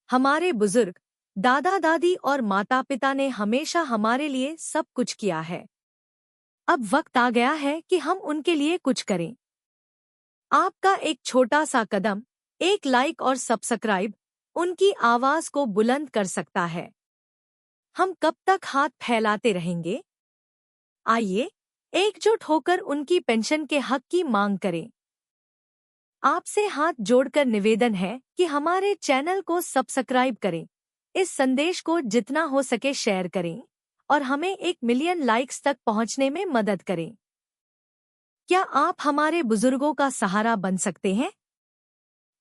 हमारे बुजुर्ग, दादा दादी और माता पिता ने हमेशा हमारे लिए सब कुछ किया है। अब वक्त आ गया है कि हम उनके लिए कुछ करें। आपका एक छोटा सा कदम, एक लाइक और सब्सक्राइब, उनकी आवाज को बुलंद कर सकता है। हम कब तक हाथ फैलाते रहेंगे? आइए, एकजुट होकर उनकी पेंशन के हक की मांग करें। आपसे हाथ जोड़कर निवेदन है कि हमारे चैनल को सब्सक्राइब करें, इस संदेश को जितना हो सके शेयर करें और हमें 1 मिलियन लाइक्स तक पहुंचने में मदद करें। क्या आप हमारे बुजुर्गों का सहारा बन सकते हैं?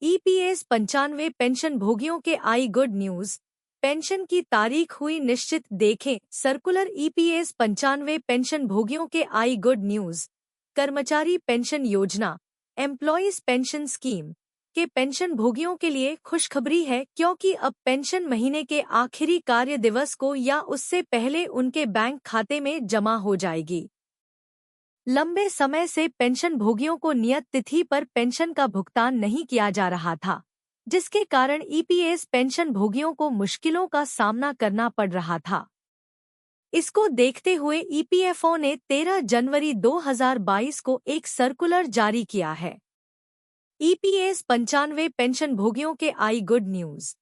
ईपीएस 95 पेंशन भोगियों के आई गुड न्यूज। पेंशन की तारीख हुई निश्चित, देखें सर्कुलर। ईपीएस 95 पेंशन भोगियों के आई गुड न्यूज। कर्मचारी पेंशन योजना एम्प्लॉयज पेंशन स्कीम के पेंशन भोगियों के लिए खुशखबरी है, क्योंकि अब पेंशन महीने के आखिरी कार्य दिवस को या उससे पहले उनके बैंक खाते में जमा हो जाएगी। लंबे समय से पेंशन भोगियों को नियत तिथि पर पेंशन का भुगतान नहीं किया जा रहा था, जिसके कारण ईपीएस पेंशन भोगियों को मुश्किलों का सामना करना पड़ रहा था। इसको देखते हुए ईपीएफओ ने 13 जनवरी 2022 को एक सर्कुलर जारी किया है। ईपीएस 95 पेंशन भोगियों के आई गुड न्यूज।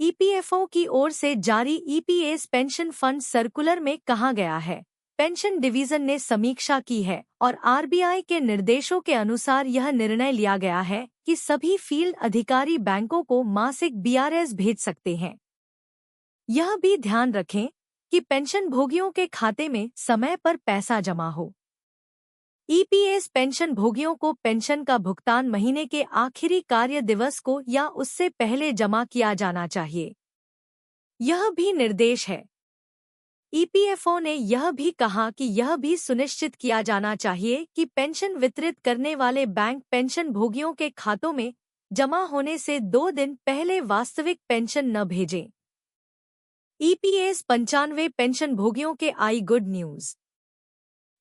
ईपीएफओ की ओर से जारी ईपीएस पेंशन फंड सर्कुलर में कहा गया है, पेंशन डिवीजन ने समीक्षा की है और आरबीआई के निर्देशों के अनुसार यह निर्णय लिया गया है कि सभी फील्ड अधिकारी बैंकों को मासिक बीआरएस भेज सकते हैं। यह भी ध्यान रखें कि पेंशन भोगियों के खाते में समय पर पैसा जमा हो। ईपीएस पेंशन भोगियों को पेंशन का भुगतान महीने के आखिरी कार्य दिवस को या उससे पहले जमा किया जाना चाहिए। यह भी निर्देश है। ईपीएफओ ने यह भी कहा कि यह भी सुनिश्चित किया जाना चाहिए कि पेंशन वितरित करने वाले बैंक पेंशन भोगियों के खातों में जमा होने से 2 दिन पहले वास्तविक पेंशन न भेजें। ईपीएस 95 पेंशन भोगियों के आई गुड न्यूज।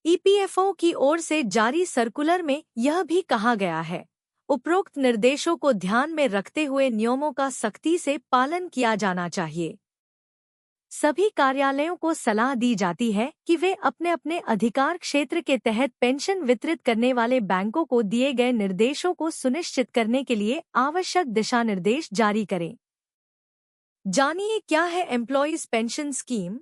ईपीएफओ की ओर से जारी सर्कुलर में यह भी कहा गया है, उपरोक्त निर्देशों को ध्यान में रखते हुए नियमों का सख्ती से पालन किया जाना चाहिए। सभी कार्यालयों को सलाह दी जाती है कि वे अपने अपने अधिकार क्षेत्र के तहत पेंशन वितरित करने वाले बैंकों को दिए गए निर्देशों को सुनिश्चित करने के लिए आवश्यक दिशा निर्देश जारी करें। जानिए क्या है एम्प्लॉयज पेंशन स्कीम।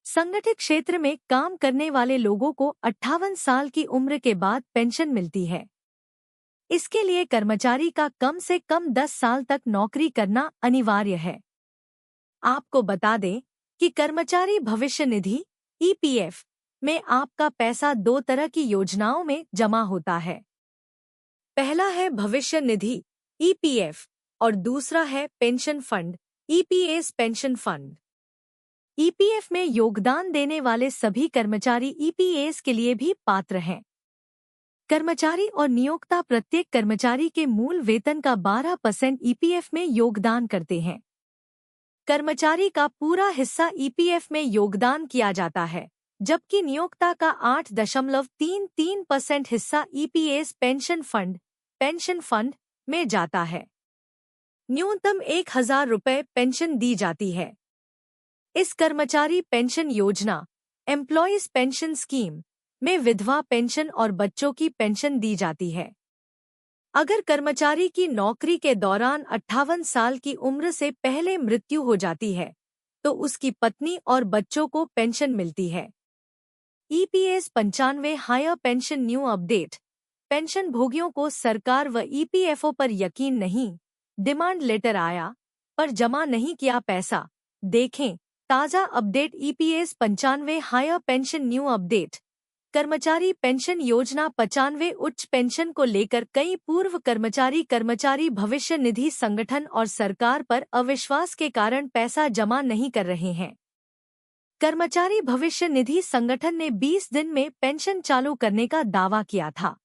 संगठित क्षेत्र में काम करने वाले लोगों को 58 साल की उम्र के बाद पेंशन मिलती है। इसके लिए कर्मचारी का कम से कम 10 साल तक नौकरी करना अनिवार्य है। आपको बता दें कि कर्मचारी भविष्य निधि ईपीएफ में आपका पैसा 2 तरह की योजनाओं में जमा होता है। पहला है भविष्य निधि ईपीएफ और दूसरा है pension fund EPS pension fund. EPF में योगदान देने वाले सभी कर्मचारी ईपीएस के लिए भी पात्र हैं। कर्मचारी और नियोक्ता प्रत्येक कर्मचारी के मूल वेतन का 12% ईपीएफ में योगदान करते हैं। कर्मचारी का पूरा हिस्सा ईपीएफ में योगदान किया जाता है, जबकि नियोक्ता का 8.33% हिस्सा ईपीएस पेंशन फंड में जाता है। न्यूनतम 1000 रुपये पेंशन दी जाती है। इस कर्मचारी पेंशन योजना एम्प्लॉयज पेंशन स्कीम में विधवा पेंशन और बच्चों की पेंशन दी जाती है। अगर कर्मचारी की नौकरी के दौरान 58 साल की उम्र से पहले मृत्यु हो जाती है, तो उसकी पत्नी और बच्चों को पेंशन मिलती है। EPS 95 higher pension new update. Pension भोगियों को सरकार व ईपीएफओ पर यकीन नहीं, डिमांड लेटर आया पर जमा नहीं किया पैसा। देखें ताज़ा update EPS 95 higher pension new update. कर्मचारी पेंशन योजना 95 उच्च पेंशन को लेकर कई पूर्व कर्मचारी भविष्य निधि संगठन और सरकार पर अविश्वास के कारण पैसा जमा नहीं कर रहे हैं। कर्मचारी भविष्य निधि संगठन ने 20 दिन में पेंशन चालू करने का दावा किया था,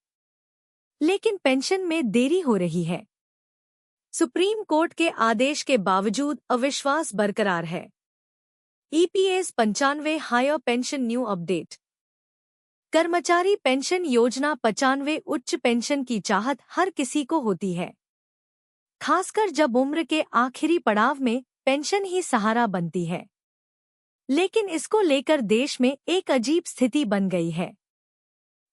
लेकिन पेंशन में देरी हो रही है। सुप्रीम कोर्ट के आदेश के बावजूद अविश्वास बरकरार है। EPS 95 higher pension new update. कर्मचारी पेंशन योजना 95 उच्च पेंशन की चाहत हर किसी को होती है। खासकर जब उम्र के आखिरी पड़ाव में पेंशन ही सहारा बनती है। लेकिन इसको लेकर देश में एक अजीब स्थिति बन गई है।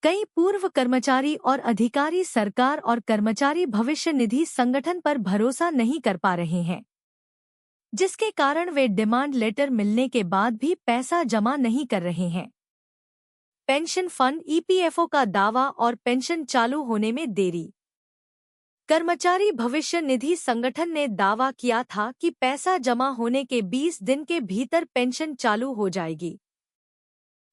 कई पूर्व कर्मचारी और अधिकारी सरकार और कर्मचारी भविष्य निधि संगठन पर भरोसा नहीं कर पा रहे हैं, जिसके कारण वे डिमांड लेटर मिलने के बाद भी पैसा जमा नहीं कर रहे हैं। पेंशन फंड ईपीएफओ का दावा और पेंशन चालू होने में देरी। कर्मचारी भविष्य निधि संगठन ने दावा किया था कि पैसा जमा होने के 20 दिन के भीतर पेंशन चालू हो जाएगी,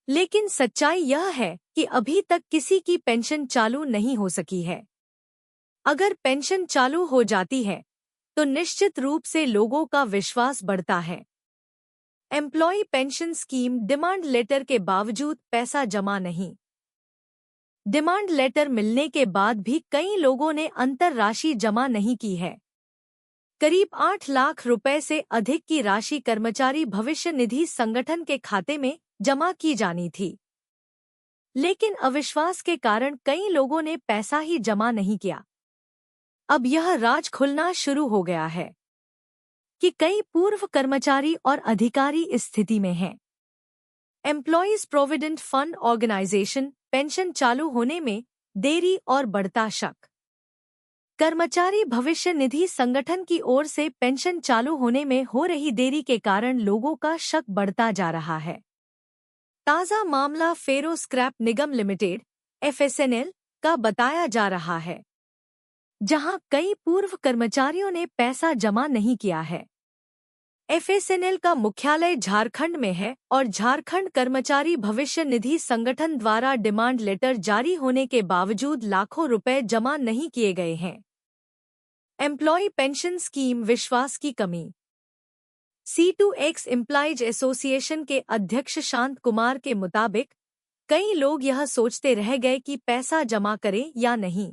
लेकिन सच्चाई यह है कि अभी तक किसी की पेंशन चालू नहीं हो सकी है। अगर पेंशन चालू हो जाती है तो निश्चित रूप से लोगों का विश्वास बढ़ता है। Employ pension scheme demand letter के बावजूद पैसा जमा नहीं। डिमांड लेटर मिलने के बाद भी कई लोगों ने अंतर राशि जमा नहीं की है। करीब 8 लाख रुपए से अधिक की राशि कर्मचारी भविष्य निधि संगठन के खाते में जमा की जानी थी, लेकिन अविश्वास के कारण कई लोगों ने पैसा ही जमा नहीं किया। अब यह राज खुलना शुरू हो गया है कि कई पूर्व कर्मचारी और अधिकारी इस स्थिति में हैं। Employees provident fund organisation pension चालू होने में देरी और बढ़ता शक। कर्मचारी भविष्य निधि संगठन की ओर से पेंशन चालू होने में हो रही देरी के कारण लोगों का शक बढ़ता जा रहा है। ताज़ा मामला फेरो स्क्रैप निगम लिमिटेड (FSNL) का बताया जा रहा है, जहां कई पूर्व कर्मचारियों ने पैसा जमा नहीं किया है। FSNL का मुख्यालय झारखंड में है और झारखंड कर्मचारी भविष्य निधि संगठन द्वारा डिमांड लेटर जारी होने के बावजूद लाखों रुपए जमा नहीं किए गए हैं। एम्प्लॉय पेंशन स्कीम विश्वास की कमी। C2X एम्प्लॉयज एसोसिएशन के अध्यक्ष शांत कुमार के मुताबिक कई लोग यह सोचते रह गए कि पैसा जमा करें या नहीं।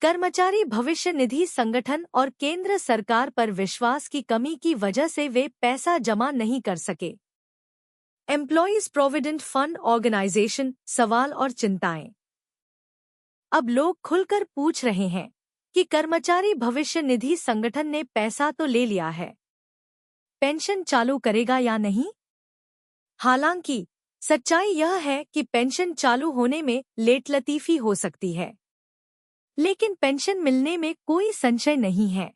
कर्मचारी भविष्य निधि संगठन और केंद्र सरकार पर विश्वास की कमी की वजह से वे पैसा जमा नहीं कर सके। एम्प्लॉयज प्रोविडेंट फंड ऑर्गेनाइजेशन सवाल और चिंताएं। अब लोग खुलकर पूछ रहे हैं कि कर्मचारी भविष्य निधि संगठन ने पैसा तो ले लिया है, पेंशन चालू करेगा या नहीं? हालांकि सच्चाई यह है कि पेंशन चालू होने में लेटलतीफी हो सकती है, लेकिन पेंशन मिलने में कोई संशय नहीं है।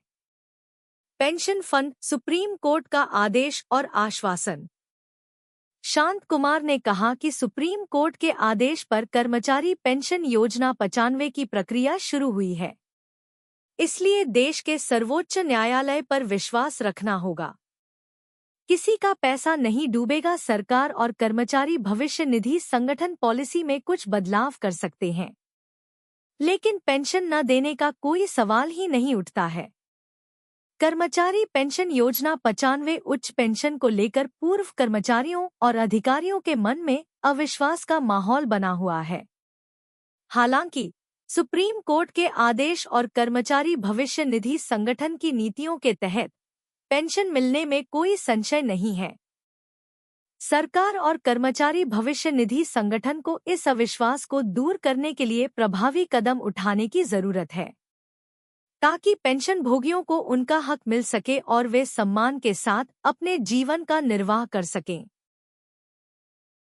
पेंशन फंड सुप्रीम कोर्ट का आदेश और आश्वासन। शांत कुमार ने कहा कि सुप्रीम कोर्ट के आदेश पर कर्मचारी पेंशन योजना 95 की प्रक्रिया शुरू हुई है, इसलिए देश के सर्वोच्च न्यायालय पर विश्वास रखना होगा। किसी का पैसा नहीं डूबेगा। सरकार और कर्मचारी भविष्य निधि संगठन पॉलिसी में कुछ बदलाव कर सकते हैं, लेकिन पेंशन न देने का कोई सवाल ही नहीं उठता है। कर्मचारी पेंशन योजना 95 उच्च पेंशन को लेकर पूर्व कर्मचारियों और अधिकारियों के मन में अविश्वास का माहौल बना हुआ है। हालांकि सुप्रीम कोर्ट के आदेश और कर्मचारी भविष्य निधि संगठन की नीतियों के तहत पेंशन मिलने में कोई संशय नहीं है। सरकार और कर्मचारी भविष्य निधि संगठन को इस अविश्वास को दूर करने के लिए प्रभावी कदम उठाने की जरूरत है, ताकि पेंशन भोगियों को उनका हक मिल सके और वे सम्मान के साथ अपने जीवन का निर्वाह कर सकें।